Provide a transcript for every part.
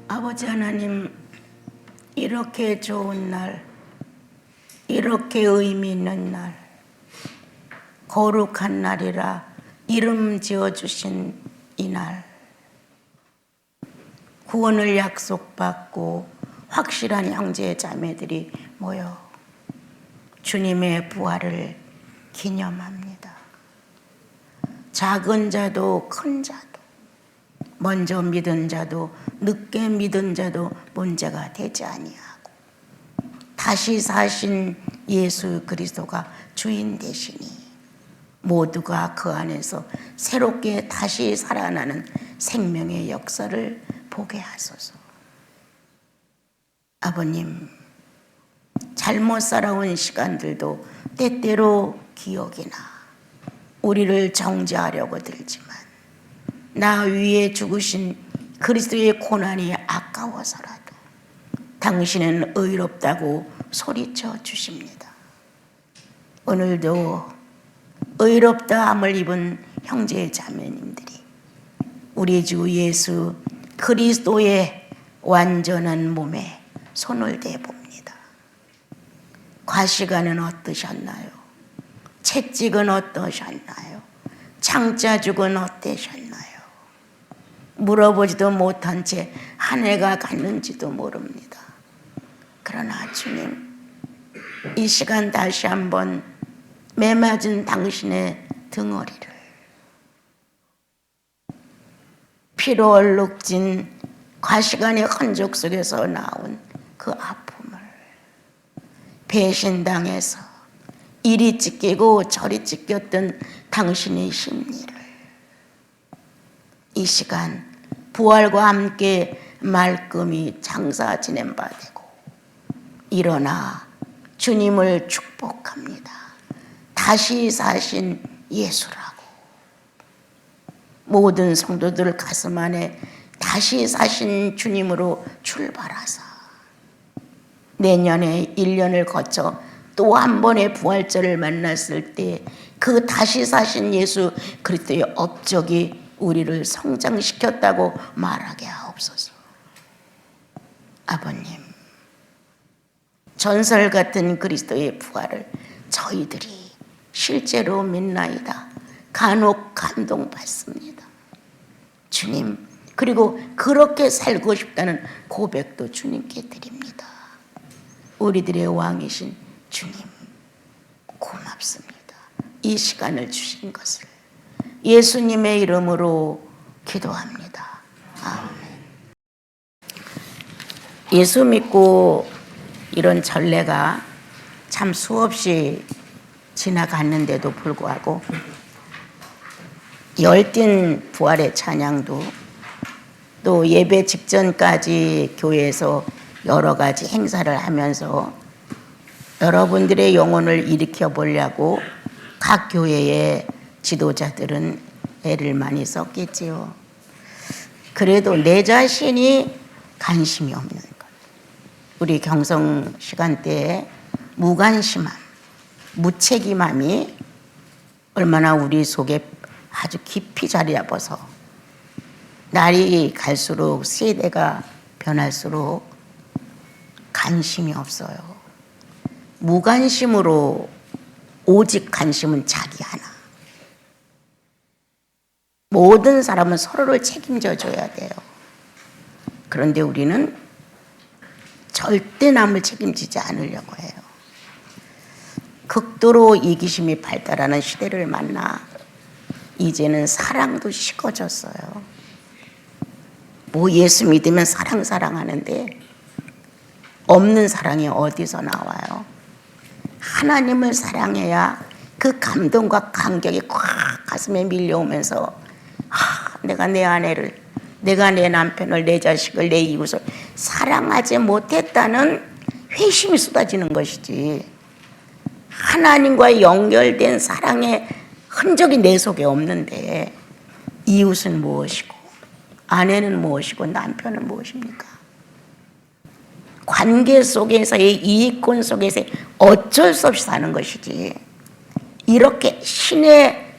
아버지 하나님, 이렇게 좋은 날, 이렇게 의미 있는 날, 거룩한 날이라 이름 지어주신 이 날, 구원을 약속받고 확실한 형제 자매들이 모여 주님의 부활을 기념합니다. 작은 자도 큰 자도, 먼저 믿은 자도 늦게 믿은 자도 문제가 되지 아니하고 다시 사신 예수 그리스도가 주인 되시니 모두가 그 안에서 새롭게 다시 살아나는 생명의 역사를 보게 하소서. 아버님, 잘못 살아온 시간들도 때때로 기억이 나 우리를 정죄하려고 들지만 나 위에 죽으신 그리스도의 고난이 아까워서라도 당신은 의롭다고 소리쳐 주십니다. 오늘도 의롭다함을 입은 형제 자매님들이 우리 주 예수 그리스도의 완전한 몸에 손을 대봅니다. 과시관은 어떠셨나요? 채찍은 어떠셨나요? 창자죽은 어떠셨나요? 물어보지도 못한 채 한 해가 갔는지도 모릅니다. 그러나 주님, 이 시간 다시 한번 매맞은 당신의 등허리를, 피로 얼룩진 과시관의 흔적 속에서 나온 그 아픔을, 배신당해서 이리 찢기고 저리 찢겼던 당신의 심리를 이 시간 부활과 함께 말끔히 장사 지낸 바 되고 일어나 주님을 축복합니다. 다시 사신 예수라고 모든 성도들 가슴 안에 다시 사신 주님으로 출발하사 내년에 1년을 거쳐 또 한 번의 부활절을 만났을 때 그 다시 사신 예수 그리스도의 업적이 우리를 성장시켰다고 말하게 하옵소서. 아버님, 전설 같은 그리스도의 부활을 저희들이 실제로 믿나이다. 간혹 감동받습니다. 주님, 그리고 그렇게 살고 싶다는 고백도 주님께 드립니다. 우리들의 왕이신 주님, 고맙습니다. 이 시간을 주신 것을 예수님의 이름으로 기도합니다. 아멘. 예수 믿고 이런 전례가 참 수없이 지나갔는데도 불구하고 열띤 부활의 찬양도 또 예배 직전까지 교회에서 여러 가지 행사를 하면서 여러분들의 영혼을 일으켜 보려고 각 교회의 지도자들은 애를 많이 썼겠지요. 그래도 내 자신이 관심이 없는 것, 우리 경성 시간대에 무관심함, 무책임함이 얼마나 우리 속에 아주 깊이 자리 잡아서 날이 갈수록 세대가 변할수록 관심이 없어요. 무관심으로 오직 관심은 자기 하나. 모든 사람은 서로를 책임져 줘야 돼요. 그런데 우리는 절대 남을 책임지지 않으려고 해요. 극도로 이기심이 발달하는 시대를 만나 이제는 사랑도 식어졌어요. 뭐 예수 믿으면 사랑하는데 없는 사랑이 어디서 나와요? 하나님을 사랑해야 그 감동과 감격이 꽉 가슴에 밀려오면서 내가 내 아내를, 내가 내 남편을, 내 자식을, 내 이웃을 사랑하지 못했다는 회심이 쏟아지는 것이지, 하나님과 연결된 사랑의 흔적이 내 속에 없는데 이웃은 무엇이고 아내는 무엇이고 남편은 무엇입니까? 관계 속에서의 이익권 속에서 어쩔 수 없이 사는 것이지, 이렇게 신의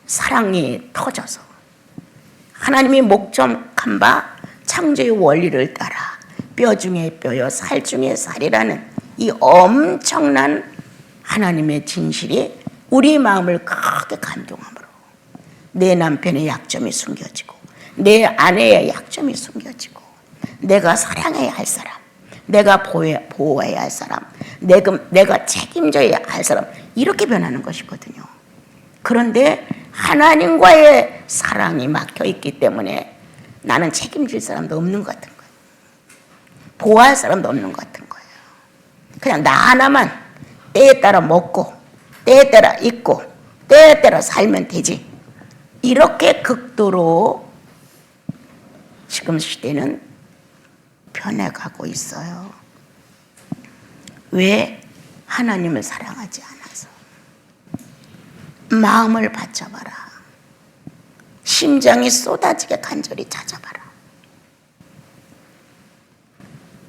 사랑이 터져서 하나님이 목적한 바 창조의 원리를 따라 뼈 중에 뼈요 살 중에 살이라는 이 엄청난 하나님의 진실이 우리 마음을 크게 감동함으로 내 남편의 약점이 숨겨지고 내 아내의 약점이 숨겨지고 내가 사랑해야 할 사람, 내가 보호해야 할 사람, 내가 책임져야 할 사람, 이렇게 변하는 것이거든요. 그런데 하나님과의 사랑이 막혀 있기 때문에 나는 책임질 사람도 없는 것 같은 거예요. 보호할 사람도 없는 것 같은 거예요. 그냥 나 하나만 때에 따라 먹고 때에 따라 입고 때에 따라 살면 되지. 이렇게 극도로 지금 시대는 변해가고 있어요. 왜? 하나님을 사랑하지 않아서. 마음을 받쳐봐라. 심장이 쏟아지게 간절히 찾아봐라.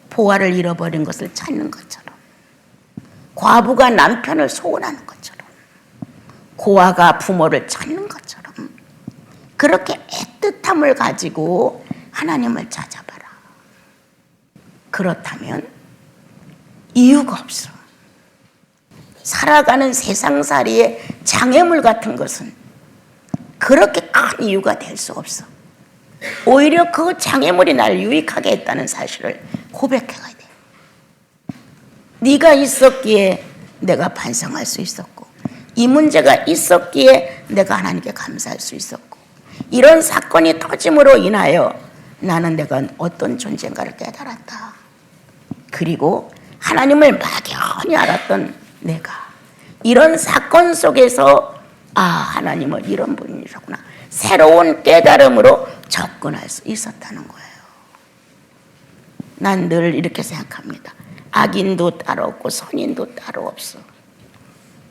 보화를 잃어버린 것을 찾는 것처럼, 과부가 남편을 소원하는 것처럼, 고아가 부모를 찾는 것처럼 그렇게 애틋함을 가지고 하나님을 찾아봐라. 그렇다면 이유가 없어. 살아가는 세상살이의 장애물 같은 것은 그렇게 큰 이유가 될 수 없어. 오히려 그 장애물이 날 유익하게 했다는 사실을 고백해가야 돼. 네가 있었기에 내가 반성할 수 있었고, 이 문제가 있었기에 내가 하나님께 감사할 수 있었고, 이런 사건이 터짐으로 인하여 나는 내가 어떤 존재인가를 깨달았다. 그리고 하나님을 막연히 알았던 내가 이런 사건 속에서 하나님은 이런 분이셨구나, 새로운 깨달음으로 접근할 수 있었다는 거예요. 난 늘 이렇게 생각합니다. 악인도 따로 없고 선인도 따로 없어.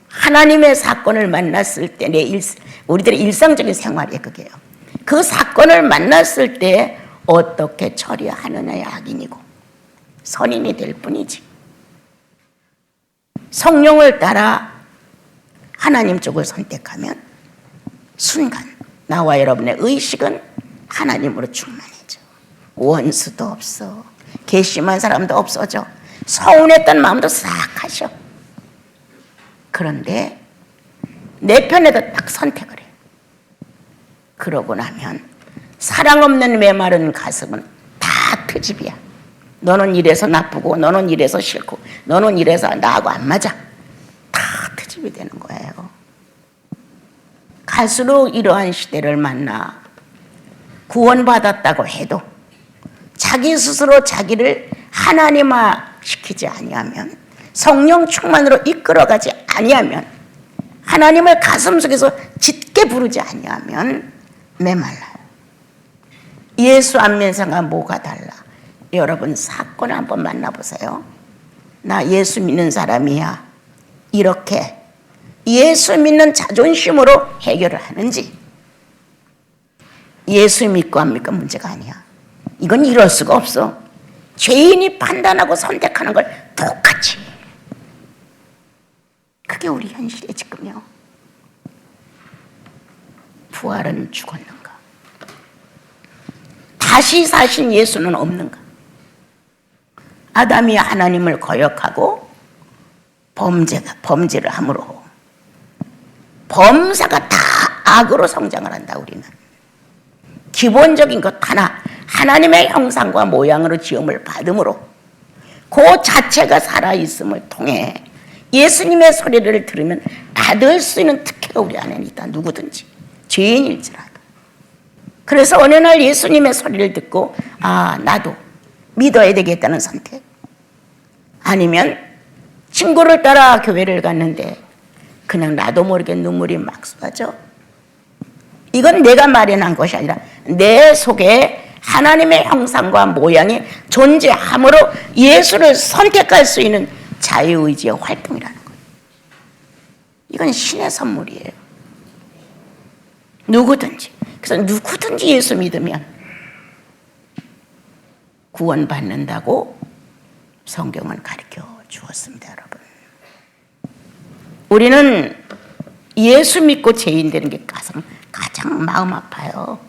하나님의 사건을 만났을 때 우리들의 일상적인 생활이 그게요. 그 사건을 만났을 때 어떻게 처리하느냐의 악인이고 선인이 될 뿐이지. 성령을 따라 하나님 쪽을 선택하면 순간 나와 여러분의 의식은 하나님으로 충만해져. 원수도 없어. 괘씸한 사람도 없어져. 서운했던 마음도 싹 하셔. 그런데 내 편에도 딱 선택을 해. 그러고 나면 사랑 없는 메마른 가슴은 다 트집이야. 너는 이래서 나쁘고 너는 이래서 싫고 너는 이래서 나하고 안 맞아. 다 트집이 되는 거예요. 갈수록 이러한 시대를 만나 구원받았다고 해도 자기 스스로 자기를 하나님화 시키지 아니하면, 성령 충만으로 이끌어가지 아니하면, 하나님을 가슴속에서 짙게 부르지 아니하면 메말라요. 예수 안 믿는 사람과 뭐가 달라? 여러분 사건을 한번 만나보세요. 나 예수 믿는 사람이야. 이렇게 예수 믿는 자존심으로 해결을 하는지, 예수 믿고 안 믿고 문제가 아니야. 이건 이럴 수가 없어. 죄인이 판단하고 선택하는 걸 똑같이. 그게 우리 현실이에요 지금요. 부활은 죽었는가? 다시 사신 예수는 없는가? 아담이 하나님을 거역하고 범죄를 함으로 범사가 다 악으로 성장을 한다. 우리는 기본적인 것 하나, 하나님의 형상과 모양으로 지음을 받음으로 그 자체가 살아있음을 통해 예수님의 소리를 들으면 받을 수 있는 특혜가 우리 안에 있다. 누구든지 죄인일지라도. 그래서 어느 날 예수님의 소리를 듣고 나도 믿어야 되겠다는 선택, 아니면 친구를 따라 교회를 갔는데 그냥 나도 모르게 눈물이 막 쏟아져. 이건 내가 마련한 것이 아니라 내 속에 하나님의 형상과 모양이 존재함으로 예수를 선택할 수 있는 자유의지의 활동이라는 거예요. 이건 신의 선물이에요. 누구든지. 그래서 누구든지 예수 믿으면 구원받는다고 성경은 가르쳐 주었습니다. 여러분, 우리는 예수 믿고 죄인 되는 게 가장 마음 아파요.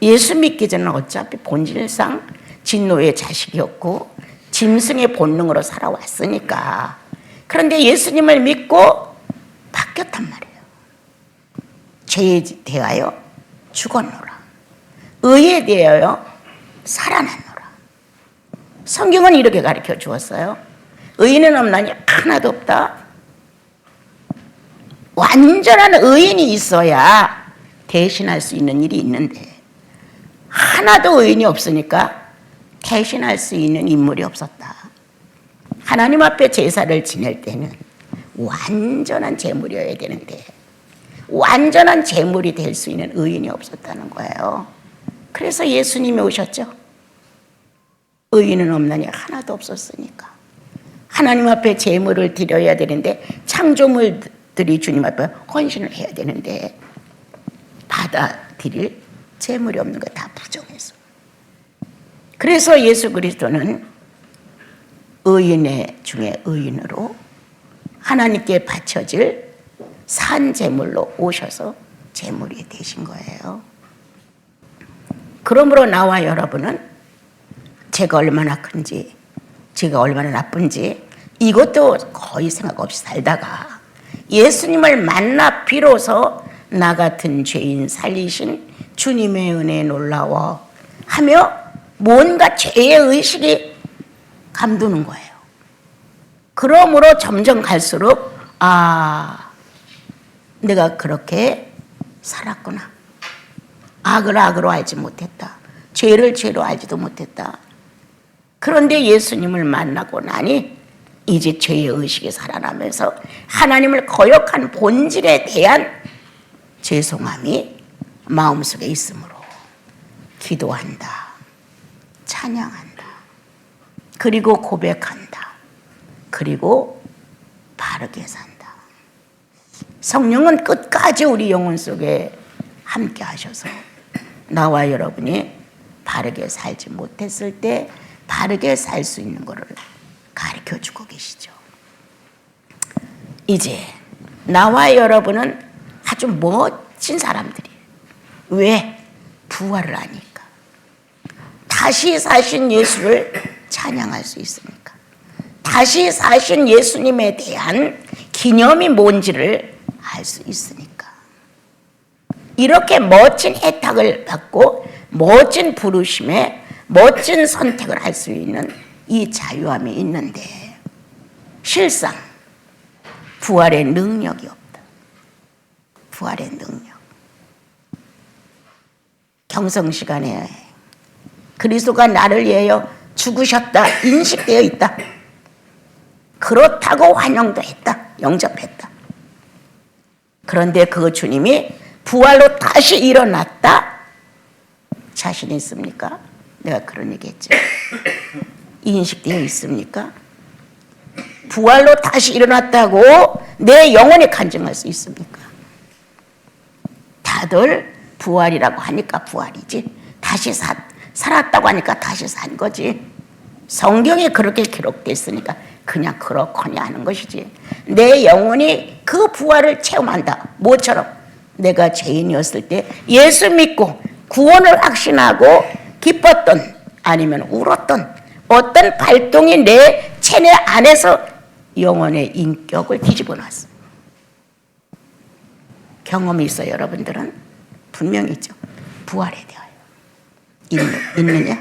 예수 믿기 전에 어차피 본질상 진노의 자식이었고 짐승의 본능으로 살아왔으니까. 그런데 예수님을 믿고 바뀌었단 말이에요. 죄에 대하여 죽었노라. 의에 대하여 살아났노라. 성경은 이렇게 가르쳐 주었어요. 의인은 없나니 하나도 없다. 완전한 의인이 있어야 대신할 수 있는 일이 있는데 하나도 의인이 없으니까 대신할 수 있는 인물이 없었다. 하나님 앞에 제사를 지낼 때는 완전한 제물이어야 되는데 완전한 제물이 될 수 있는 의인이 없었다는 거예요. 그래서 예수님이 오셨죠. 의인은 없나니 하나도 없었으니까. 하나님 앞에 제물을 드려야 되는데 창조물들이 주님 앞에 헌신을 해야 되는데 받아들일 제물이 없는 거 다 부정해서. 그래서 예수 그리스도는 의인의 중에 의인으로 하나님께 바쳐질 산 제물로 오셔서 제물이 되신 거예요. 그러므로 나와 여러분은 제가 얼마나 큰지, 제가 얼마나 나쁜지 이것도 거의 생각 없이 살다가 예수님을 만나 비로소 나 같은 죄인 살리신 주님의 은혜에 놀라워 하며 뭔가 죄의 의식이 감도는 거예요. 그러므로 점점 갈수록 내가 그렇게 살았구나. 악을 악으로 알지 못했다. 죄를 죄로 알지도 못했다. 그런데 예수님을 만나고 나니 이제 죄의 의식이 살아나면서 하나님을 거역한 본질에 대한 죄송함이 마음속에 있으므로 기도한다. 찬양한다. 그리고 고백한다. 그리고 바르게 산다. 성령은 끝까지 우리 영혼 속에 함께 하셔서 나와 여러분이 바르게 살지 못했을 때 바르게 살 수 있는 것을 가르쳐주고 계시죠. 이제 나와 여러분은 아주 멋진 사람들이에요. 왜? 부활을 하니까. 다시 사신 예수를 찬양할 수 있으니까. 다시 사신 예수님에 대한 기념이 뭔지를 알 수 있으니까. 이렇게 멋진 혜택을 받고 멋진 부르심에 멋진 선택을 할 수 있는 이 자유함이 있는데 실상 부활의 능력이 없다. 부활의 능력. 경성 시간에 그리스도가 나를 위하여 죽으셨다 인식되어 있다. 그렇다고 환영도 했다. 영접했다. 그런데 그 주님이 부활로 다시 일어났다. 자신 있습니까? 내가 그런 얘기했죠. 인식되어 있습니까? 부활로 다시 일어났다고 내 영혼이 간증할 수 있습니까? 다들 부활이라고 하니까 부활이지. 다시 살았다고 하니까 다시 산 거지. 성경에 그렇게 기록됐으니까 그냥 그렇거니 하는 것이지. 내 영혼이 그 부활을 체험한다. 뭐처럼? 내가 죄인이었을 때 예수 믿고 구원을 확신하고 기뻤던 아니면 울었던 어떤 발동이 내 체내 안에서 영혼의 인격을 뒤집어 놨어. 경험이 있어 여러분들은? 분명히 있죠. 부활에 대하여. 있느냐?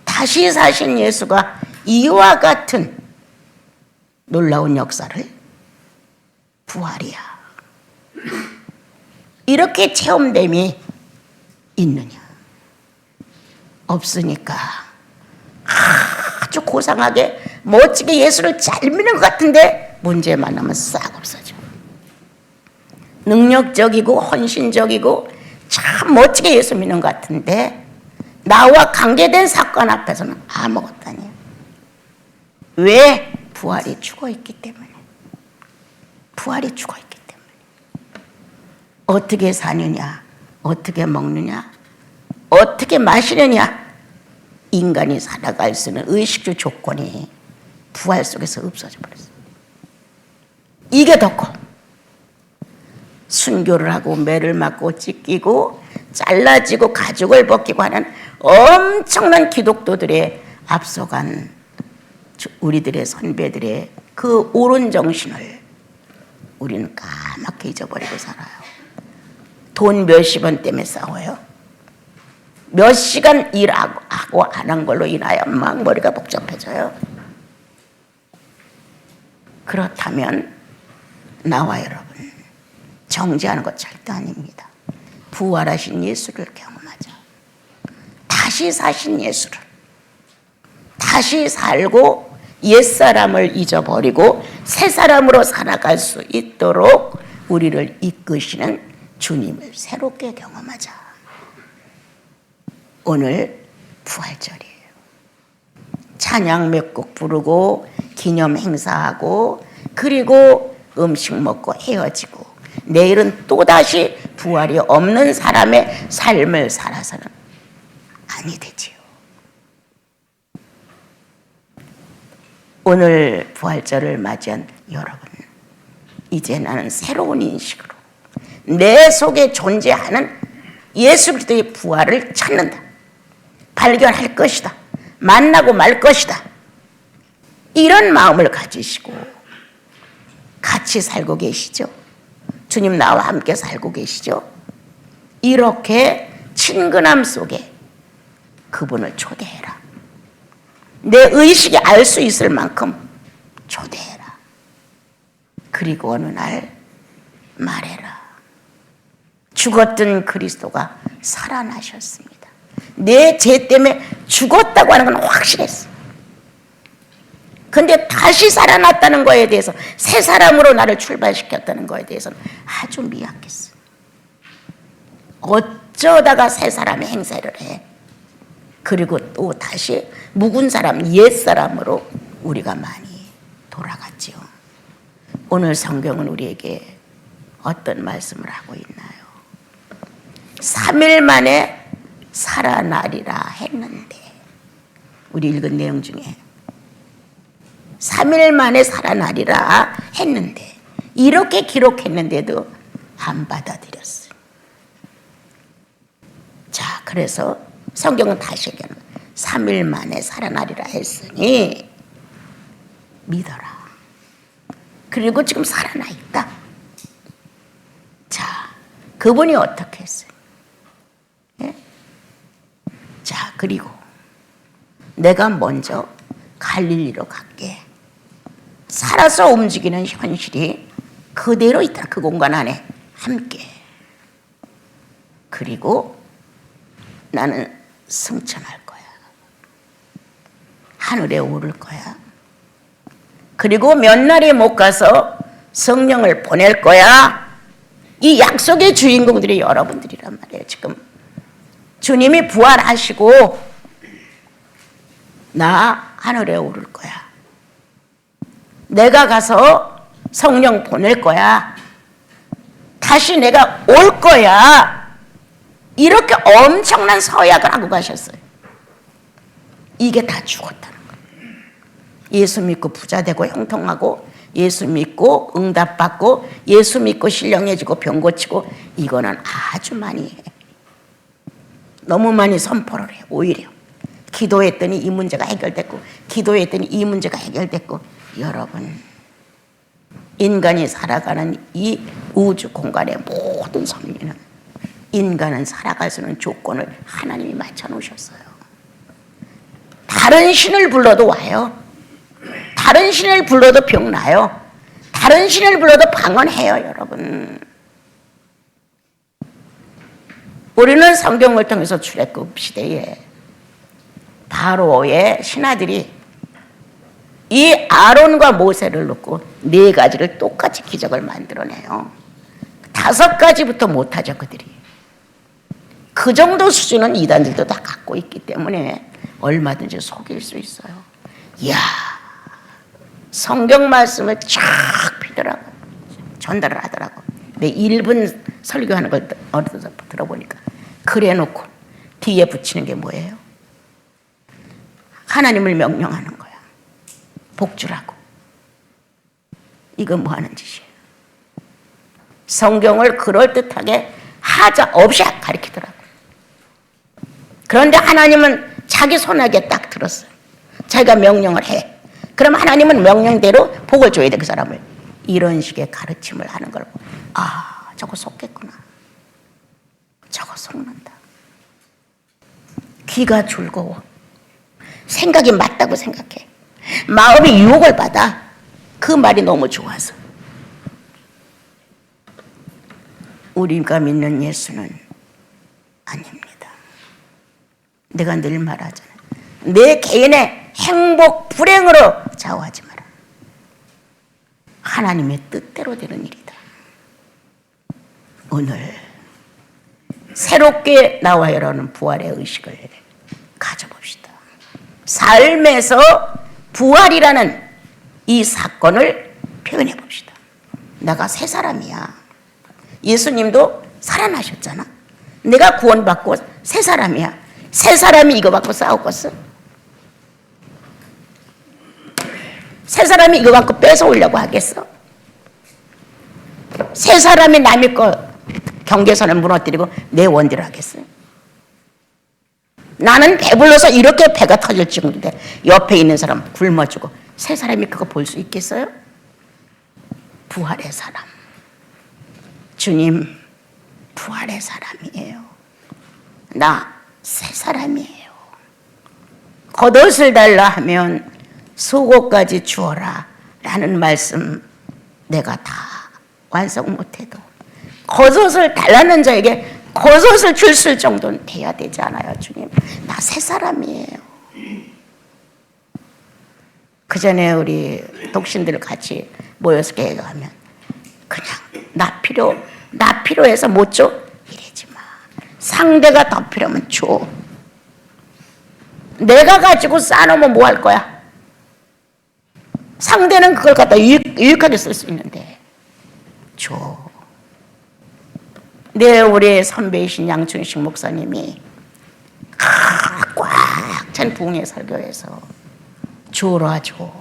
다시 사신 예수가 이와 같은 놀라운 역사를 부활이야. 이렇게 체험됨이 있느냐? 없으니까 아주 고상하게 멋지게 예수를 잘 믿는 것 같은데 문제 만나면 싹 없어져. 능력적이고 헌신적이고 참 멋지게 예수 믿는 것 같은데 나와 관계된 사건 앞에서는 아무것도 아니에요. 왜? 부활이 죽어있기 때문에. 부활이 죽어있기 때문에. 어떻게 사느냐, 어떻게 먹느냐, 어떻게 마시느냐, 인간이 살아갈 수 있는 의식주 조건이 부활 속에서 없어져 버렸어요. 이게 더 커. 순교를 하고 매를 맞고 찢기고 잘라지고 가죽을 벗기고 하는 엄청난 기독도들의 앞서간 우리들의 선배들의 그 옳은 정신을 우리는 까맣게 잊어버리고 살아요. 돈 몇십 원 때문에 싸워요. 몇 시간 일하고 안 한 걸로 인하여 막 머리가 복잡해져요. 그렇다면 나와 여러분 정죄하는 것 절대 아닙니다. 부활하신 예수를 경험하자. 다시 사신 예수를 다시 살고 옛사람을 잊어버리고 새사람으로 살아갈 수 있도록 우리를 이끄시는 주님을 새롭게 경험하자. 오늘 부활절이에요. 찬양 몇 곡 부르고 기념 행사하고 그리고 음식 먹고 헤어지고 내일은 또다시 부활이 없는 사람의 삶을 살아서는 아니 되지요. 오늘 부활절을 맞이한 여러분, 이제 나는 새로운 인식으로 내 속에 존재하는 예수 그리스도의 부활을 찾는다. 발견할 것이다. 만나고 말 것이다. 이런 마음을 가지시고 같이 살고 계시죠? 주님 나와 함께 살고 계시죠? 이렇게 친근함 속에 그분을 초대해라. 내 의식이 알 수 있을 만큼 초대해라. 그리고 어느 날 말해라. 죽었던 그리스도가 살아나셨습니다. 내 죄 때문에 죽었다고 하는 건 확실했어. 근데 다시 살아났다는 거에 대해서 새 사람으로 나를 출발시켰다는 거에 대해서는 아주 미약했어. 어쩌다가 새 사람의 행세를 해. 그리고 또 다시 묵은 사람, 옛 사람으로 우리가 많이 돌아갔지요. 오늘 성경은 우리에게 어떤 말씀을 하고 있나요? 3일 만에 살아나리라 했는데, 우리 읽은 내용 중에 3일 만에 살아나리라 했는데 이렇게 기록했는데도 안 받아들였어요. 자, 그래서 성경은 다시 얘기하는 거예요. 3일 만에 살아나리라 했으니 믿어라. 그리고 지금 살아나 있다. 자, 그분이 어떻게 했어요? 예? 자, 그리고 내가 먼저 갈릴리로 갈게. 살아서 움직이는 현실이 그대로 있다. 그 공간 안에 함께. 그리고 나는 승천할 거야. 하늘에 오를 거야. 그리고 몇 날이 못 가서 성령을 보낼 거야. 이 약속의 주인공들이 여러분들이란 말이에요. 지금 주님이 부활하시고 나 하늘에 오를 거야. 내가 가서 성령 보낼 거야. 다시 내가 올 거야. 이렇게 엄청난 서약을 하고 가셨어요. 이게 다 죽었다는 거예요. 예수 믿고 부자 되고 형통하고, 예수 믿고 응답받고, 예수 믿고 신령해지고 병 고치고, 이거는 아주 많이 해. 너무 많이 선포를 해. 오히려 기도했더니 이 문제가 해결됐고, 기도했더니 이 문제가 해결됐고. 여러분, 인간이 살아가는 이 우주 공간의 모든 섭리는 인간은 살아갈 수 있는 조건을 하나님이 맞춰 놓으셨어요. 다른 신을 불러도 와요. 다른 신을 불러도 병 나요. 다른 신을 불러도 방언해요, 여러분. 우리는 성경을 통해서 출애굽 시대에 바로의 신하들이 이 아론과 모세를 놓고 4가지를 똑같이 기적을 만들어내요. 5가지부터 못하죠, 그들이. 그 정도 수준은 이단들도 다 갖고 있기 때문에 얼마든지 속일 수 있어요. 이야, 성경 말씀을 쫙 피더라고. 전달을 하더라고. 내 1분 설교하는 걸 어디서 들어보니까 그래 놓고 뒤에 붙이는 게 뭐예요? 하나님을 명령하는 거야. 복주라고. 이건 뭐 하는 짓이에요? 성경을 그럴듯하게 하자 없이 가르치더라고요. 그런데 하나님은 자기 손아귀에 딱 들었어요. 자기가 명령을 해. 그럼 하나님은 명령대로 복을 줘야 돼, 그 사람을. 이런 식의 가르침을 하는 걸 보고, 아, 저거 속겠구나. 저거 속는다. 귀가 즐거워. 생각이 맞다고 생각해. 마음이 유혹을 받아. 그 말이 너무 좋아서. 우리가 믿는 예수는 아닙니다. 내가 늘 말하잖아요. 내 개인의 행복, 불행으로 좌우하지 마라. 하나님의 뜻대로 되는 일이다. 오늘 새롭게 나와 여러분 부활의 의식을 가져봅시다. 삶에서 부활이라는 이 사건을 표현해 봅시다. 내가 새 사람이야. 예수님도 살아나셨잖아. 내가 구원받고 새 사람이야. 새 사람이 이거 갖고 싸우겠어? 새 사람이 이거 갖고 뺏어오려고 하겠어? 새 사람이 남의 거 경계선을 무너뜨리고 내 원대로 하겠어요? 나는 배불러서 이렇게 배가 터질 정도인데 옆에 있는 사람 굶어주고 새 사람이 그거 볼 수 있겠어요? 부활의 사람. 주님, 부활의 사람이에요. 나 새 사람이에요. 겉옷을 달라 하면 속옷까지 주어라 라는 말씀 내가 다 완성 못해도 겉옷을 달라는 자에게 겉옷을 줄 정도는 돼야 되지 않아요, 주님? 나 새 사람이에요. 그 전에 우리 독신들 같이 모여서 계획하면 그냥 나 필요해서 못 줘? 이러지 마. 상대가 더 필요하면 줘. 내가 가지고 쌓아놓으면 뭐 할 거야? 상대는 그걸 갖다 유익하게 쓸 수 있는데 줘. 네, 우리 선배이신 양춘식 목사님이 꽉 찬 부흥회 설교에서 줘라 줘.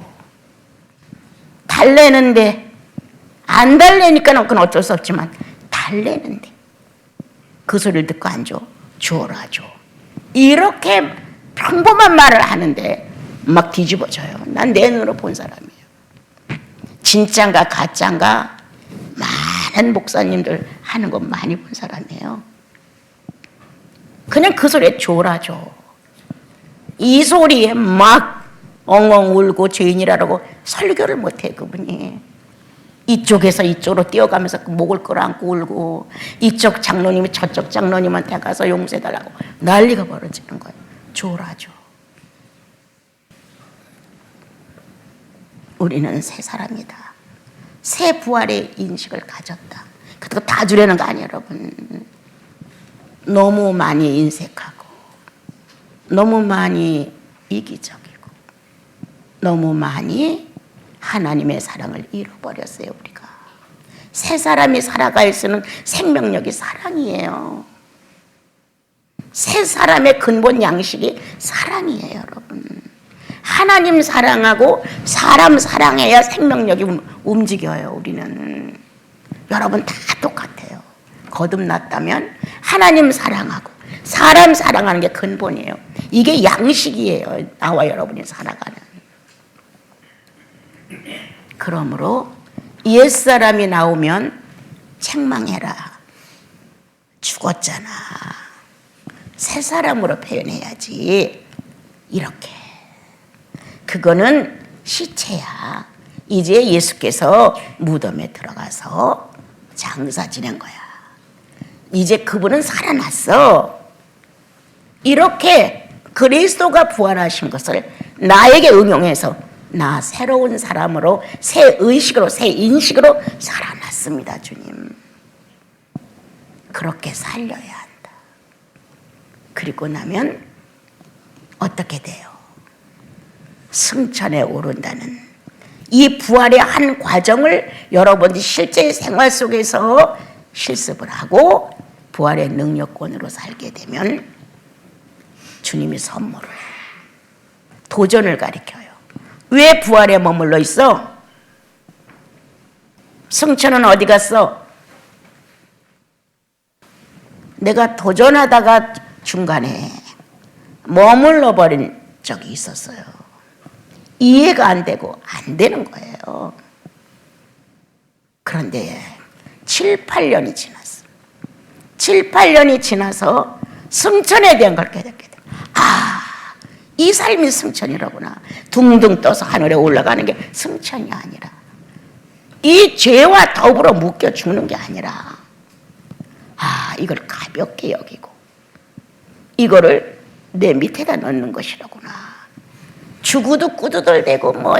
달래는데 안 달래니까 그건 어쩔 수 없지만 달래는데 그 소리를 듣고 안 줘. 줘라 줘. 이렇게 평범한 말을 하는데 막 뒤집어져요. 난 내 눈으로 본 사람이에요. 진짠가 가짠가 많은 목사님들 하는 거 많이 본 사람이에요. 그냥 그 소리에 줘라 줘. 이 소리에 막 엉엉 울고 죄인이라고 설교를 못해 그분이. 이쪽에서 이쪽으로 뛰어가면서 그 목을 끌어안고 울고 이쪽 장로님이 저쪽 장로님한테 가서 용서해달라고 난리가 벌어지는 거예요. 줘라 줘. 우리는 새 사람이다. 새 부활의 인식을 가졌다. 그거 다 주려는 거 아니에요, 여러분. 너무 많이 인색하고 너무 많이 이기적이고 너무 많이 하나님의 사랑을 잃어버렸어요, 우리가. 새 사람이 살아갈 수 있는 생명력이 사랑이에요. 새 사람의 근본 양식이 사랑이에요, 여러분. 하나님 사랑하고 사람 사랑해야 생명력이 움직여요, 우리는. 여러분 다 똑같아요. 거듭났다면 하나님 사랑하고 사람 사랑하는 게 근본이에요. 이게 양식이에요, 나와 여러분이 살아가는. 그러므로 옛사람이 나오면 책망해라. 죽었잖아. 새 사람으로 표현해야지. 이렇게. 그거는 시체야. 이제 예수께서 무덤에 들어가서 장사 지낸 거야. 이제 그분은 살아났어. 이렇게 그리스도가 부활하신 것을 나에게 응용해서 나 새로운 사람으로 새 의식으로 새 인식으로 살아났습니다, 주님. 그렇게 살려야 한다. 그리고 나면 어떻게 돼요? 승천에 오른다는 이 부활의 한 과정을 여러분이 실제 생활 속에서 실습을 하고 부활의 능력권으로 살게 되면 주님이 선물을 도전을 가리켜요. 왜 부활에 머물러 있어? 승천은 어디 갔어? 내가 도전하다가 중간에 머물러 버린 적이 있었어요. 이해가 안 되고 안 되는 거예요. 그런데 7, 8년이 지났어. 7, 8년이 지나서 승천에 대한 걸 깨닫게 돼. 이 삶이 승천이라구나. 둥둥 떠서 하늘에 올라가는 게 승천이 아니라, 이 죄와 더불어 묶여 죽는 게 아니라, 이걸 가볍게 여기고 이거를 내 밑에다 넣는 것이라구나. 죽어도 꾸두들대고 뭐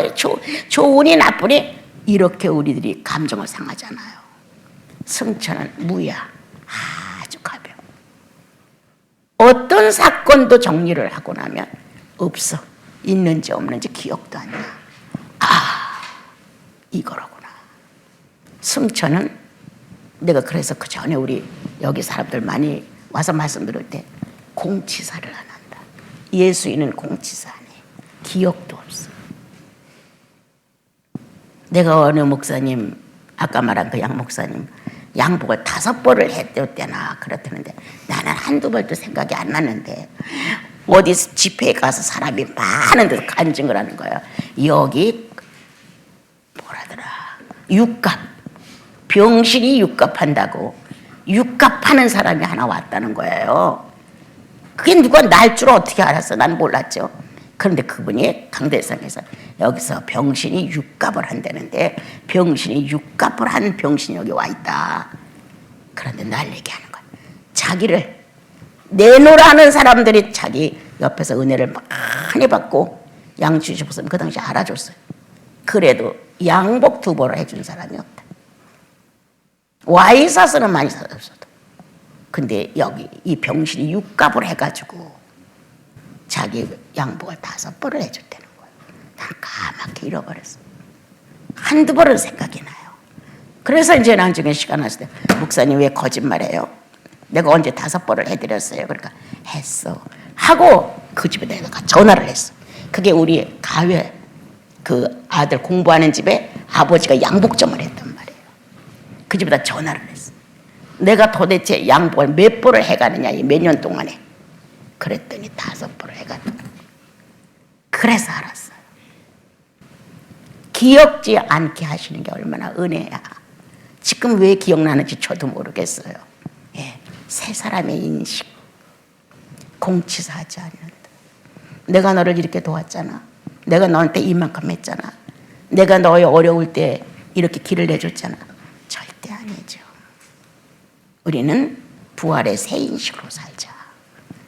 좋으니 나쁘니 이렇게 우리들이 감정을 상하잖아요. 승천은 무야. 아주 가벼워. 어떤 사건도 정리를 하고 나면 없어. 있는지 없는지 기억도 안 나. 이거라구나. 승천은 내가 그래서 그 전에 우리 여기 사람들 많이 와서 말씀 들을 때 공치사를 안 한다. 예수인은 공치사 안 해. 기억도 없어. 내가 어느 목사님, 아까 말한 그 양 목사님 양복을 5벌을 했대나 그렇다는데 나는 한두 벌도 생각이 안 나는데 어디 집회에 가서 사람이 많은 데서 간증을 하는 거야. 여기 뭐라더라, 육갑, 병신이 육갑한다고 육갑하는 사람이 하나 왔다는 거예요. 그게 누가 날 줄 어떻게 알았어? 난 몰랐죠. 그런데 그분이 강대상에서 여기서 병신이 육갑을 한다는데 병신이 육갑을 한 병신이 여기 와 있다. 그런데 날 얘기하는 거야. 자기를 내놓으라는 사람들이 자기 옆에서 은혜를 많이 받고 양주 주셨으면 그 당시 알아줬어요. 그래도 양복 2벌을 해준 사람이 없다. 와이사스는 많이 사줬어도. 근데 여기 이 병신이 육갑을 해가지고 자기 양복을 5벌을 해줬다는 거예요. 난 까맣게 잃어버렸어. 한두 벌은 생각이 나요. 그래서 이제 나중에 시간 났을 때 목사님 왜 거짓말해요? 내가 언제 5벌을 해드렸어요. 그러니까 했어. 하고 그 집에 내가 전화를 했어. 그게 우리 가회 그 아들 공부하는 집에 아버지가 양복점을 했단 말이에요. 그 집에다 전화를 했어. 내가 도대체 양복을 몇 벌을 해가느냐 이 몇 년 동안에. 그랬더니 5벌을 해갔다. 그래서 알았어요. 기억지 않게 하시는 게 얼마나 은혜야. 지금 왜 기억나는지 저도 모르겠어요. 예, 세 사람의 인식. 공치사하지 않는다. 내가 너를 이렇게 도왔잖아. 내가 너한테 이만큼 했잖아. 내가 너의 어려울 때 이렇게 길을 내줬잖아. 절대 아니죠. 우리는 부활의 새 인식으로 살자.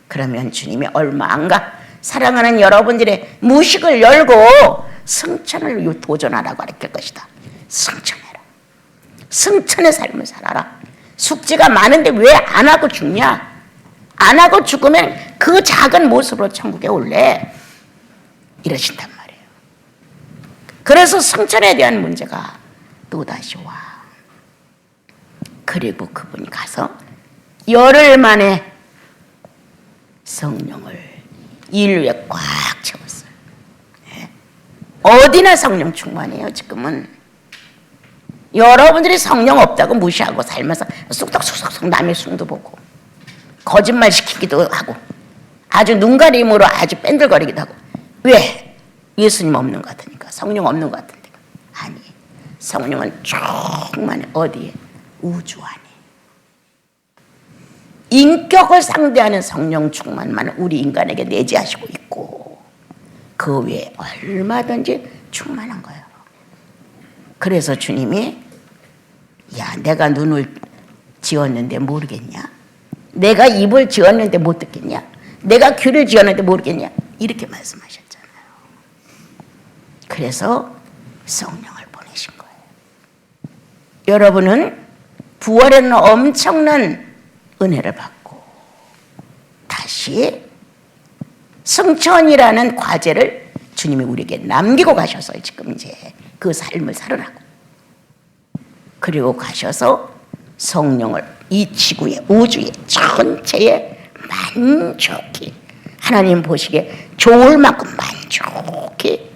그러면 주님이 얼마 안 가 사랑하는 여러분들의 무식을 열고 승천을 도전하라고 가르칠 것이다. 승천해라. 승천의 삶을 살아라. 숙제가 많은데 왜 안 하고 죽냐? 안 하고 죽으면 그 작은 모습으로 천국에 올래. 이러신단 말이에요. 그래서 승천에 대한 문제가 또다시 와. 그리고 그분이 가서 열흘 만에 성령을 인류에 꽉 채웠어요. 네. 어디나 성령 충만해요. 지금은 여러분들이 성령 없다고 무시하고 살면서 쑥덕쑥덕 남의 숭도 보고 거짓말 시키기도 하고 아주 눈가림으로 아주 뺀들거리기도 하고. 왜? 예수님 없는 것 같으니까. 성령 없는 것 같은데. 아니, 성령은 충만해. 어디에? 우주 안에. 인격을 상대하는 성령 충만만 우리 인간에게 내재하시고 있고 그 외에 얼마든지 충만한 거예요. 그래서 주님이 야, 내가 눈을 지었는데 모르겠냐? 내가 입을 지었는데 못 듣겠냐? 내가 귀를 지었는데 모르겠냐? 이렇게 말씀하셨잖아요. 그래서 성령을 보내신 거예요. 여러분은 부활에는 엄청난 은혜를 받고 다시 승천이라는 과제를 주님이 우리에게 남기고 가셔서 지금 이제 그 삶을 살으라고. 그리고 가셔서 성령을 이 지구의 우주의 전체에 만족히 하나님 보시기에 좋을 만큼 만족히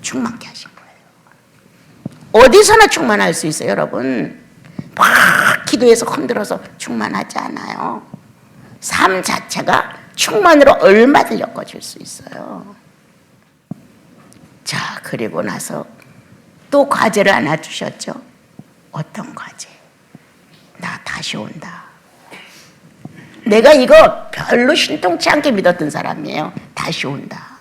충만케 하신 거예요. 어디서나 충만할 수 있어요, 여러분. 막 기도해서 흔들어서 충만하지 않아요. 삶 자체가 충만으로 얼마든 엮어줄 수 있어요. 자, 그리고 나서 또 과제를 하나 주셨죠. 어떤 과제? 나 다시 온다. 내가 이거 별로 신통치 않게 믿었던 사람이에요. 다시 온다.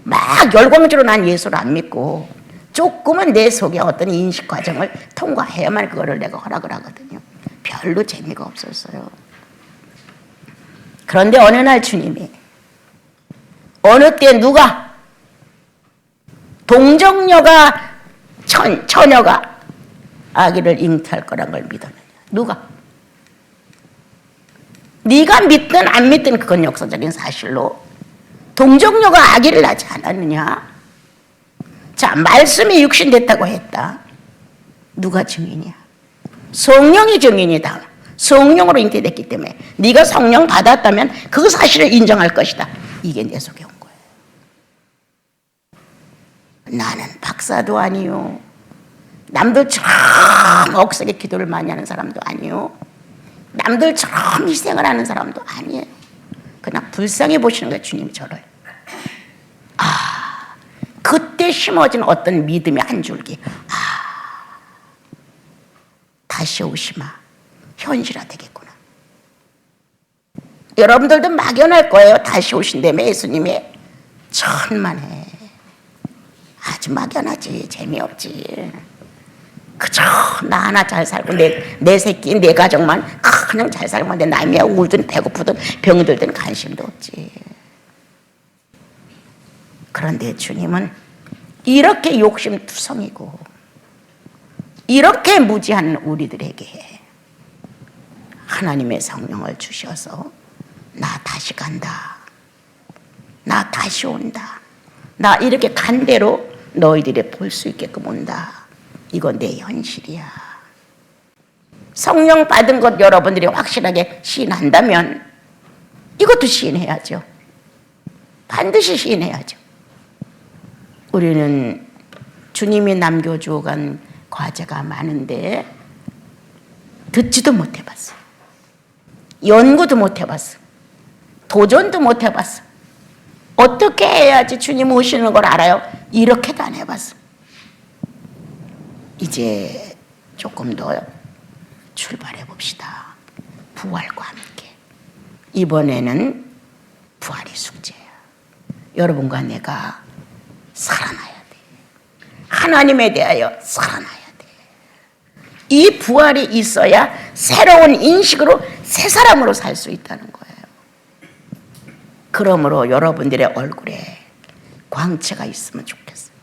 막 열광적으로 난 예수를 안 믿고 조금은 내 속에 어떤 인식 과정을 통과해야만 그거를 내가 허락을 하거든요. 별로 재미가 없었어요. 그런데 어느 날 주님이 어느 때 누가 동정녀가 처녀가 아기를 잉태할 거란 걸 믿었느냐? 누가? 네가 믿든 안 믿든 그건 역사적인 사실로 동정녀가 아기를 낳지 않았느냐? 자, 말씀이 육신됐다고 했다. 누가 증인이야? 성령이 증인이다. 성령으로 잉태됐기 때문에 네가 성령 받았다면 그 사실을 인정할 것이다. 이게 내 속에 온 거예요. 나는 박사도 아니요, 남들처럼 억세게 기도를 많이 하는 사람도 아니요, 남들처럼 희생을 하는 사람도 아니에요. 그냥 불쌍히 보시는 거예요. 주님이 저를. 그때 심어진 어떤 믿음의 한 줄기. 다시 오시마 현실화 되겠구나. 여러분들도 막연할 거예요. 다시 오신다며 예수님이. 천만에. 아주 막연하지. 재미없지. 그저 나 하나 잘 살고 내 새끼 내 가족만 그냥 잘 살면 돼. 남이야 울든 배고프든 병들든 관심도 없지. 그런데 주님은 이렇게 욕심투성이고 이렇게 무지한 우리들에게 하나님의 성령을 주셔서 나 다시 간다, 나 다시 온다, 나 이렇게 간 대로 너희들이 볼 수 있게끔 온다. 이건 내 현실이야. 성령 받은 것 여러분들이 확실하게 시인한다면 이것도 시인해야죠. 반드시 시인해야죠. 우리는 주님이 남겨주어 간 과제가 많은데 듣지도 못해봤어. 연구도 못해봤어. 도전도 못해봤어. 어떻게 해야지 주님 오시는 걸 알아요? 이렇게도 안 해봤어. 이제 조금 더 출발해 봅시다. 부활과 함께. 이번에는 부활이 숙제야. 여러분과 내가 살아나야 돼. 하나님에 대하여 살아나야 돼. 이 부활이 있어야 새로운 인식으로 새 사람으로 살 수 있다는 거예요. 그러므로 여러분들의 얼굴에 광채가 있으면 좋겠어요.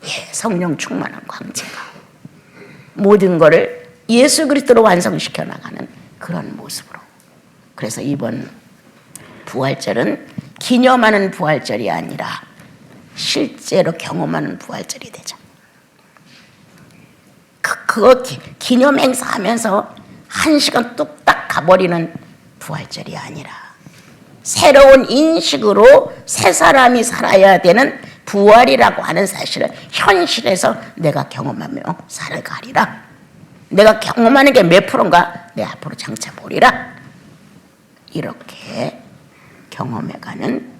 예, 성령 충만한 광채가 모든 것을 예수 그리스도로 완성시켜 나가는 그런 모습으로. 그래서 이번 부활절은 기념하는 부활절이 아니라 실제로 경험하는 부활절이 되죠. 그거 기념 행사하면서 1시간 뚝딱 가버리는 부활절이 아니라 새로운 인식으로 새 사람이 살아야 되는 부활이라고 하는 사실을 현실에서 내가 경험하며 살아가리라. 내가 경험하는 게 몇 프로인가 내 앞으로 장차 보리라. 이렇게 경험해가는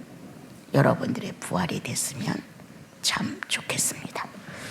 여러분들의 부활이 됐으면 참 좋겠습니다.